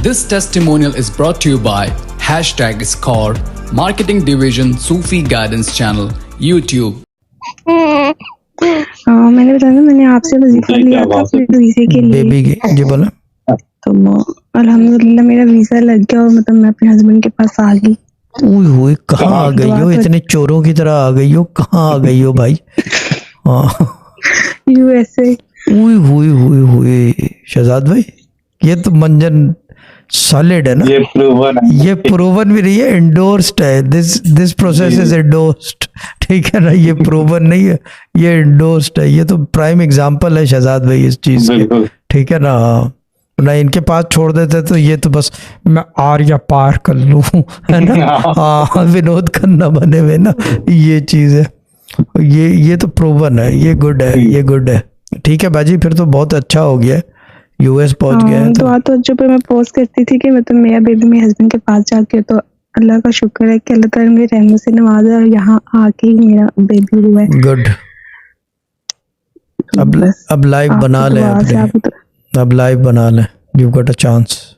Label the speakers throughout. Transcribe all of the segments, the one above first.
Speaker 1: This testimonial is brought to you by #Score, Marketing Division, Sufi Guidance Channel, YouTube.
Speaker 2: मैंने बताया ना, मैंने आपसे वजीफा लिया था अपने वीजे के लिए।
Speaker 3: बेबी जी बोला।
Speaker 2: तो अल्हम्दुलिल्लाह मेरा वीजा लग गया और मतलब मैं अपने हस्बैंड के पास आ गई।
Speaker 3: ओए कहाँ आ गई हो, इतने चोरों की तरह आ गई हो, कहाँ आ गई हो भाई?
Speaker 2: यूएसए।
Speaker 3: हुई शहजाद भाई, ये तो मंजन सॉलिड है ना, ये प्रूवन भी नहीं है, एंडोर्स्ड है। दिस प्रोसेस इज एंडोर्स्ड, ठीक है ना, ये प्रूवन नहीं है, ये एंडोर्स्ड है। ये तो प्राइम एग्जांपल है शहजाद भाई इस चीज के, ठीक है ना। ना इनके पास छोड़ देते तो ये तो बस मैं आर्या पार कर लूं, है ना। हाँ, विनोद खन्ना बने हुए ना, ये चीज है। ये तो प्रूवन है, ये गुड है, ये गुड है। ठीक है बाजी, फिर तो बहुत अच्छा हो गया, यूएस पहुंच गए हैं।
Speaker 2: तो जो पे मैं पोस्ट करती थी कि मतलब मेरा बेबी मेरे हस्बैंड के पास जाके, तो अल्लाह का शुक्र है कि अल्लाह ताला मेरे रहमत से नवाजा और यहाँ आके ही मेरा बेबी हुआ है।
Speaker 3: गुड। अब लाइव बना ले अपने, अब लाइव बना ले, यू गॉट अ चांस।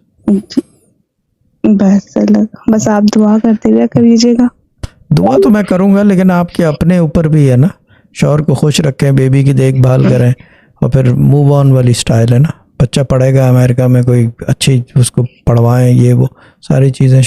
Speaker 2: बस आप दुआ करते रहा करिएगा।
Speaker 3: दुआ तो मैं करूंगा, लेकिन आपके अपने ऊपर भी है ना, शौहर को खुश रखें, बेबी की देखभाल करें, और फिर मूव ऑन वाली स्टाइल है ना। बच्चा पढ़ेगा अमेरिका में, कोई अच्छी उसको पढ़वाएं, ये वो सारी चीज़ें।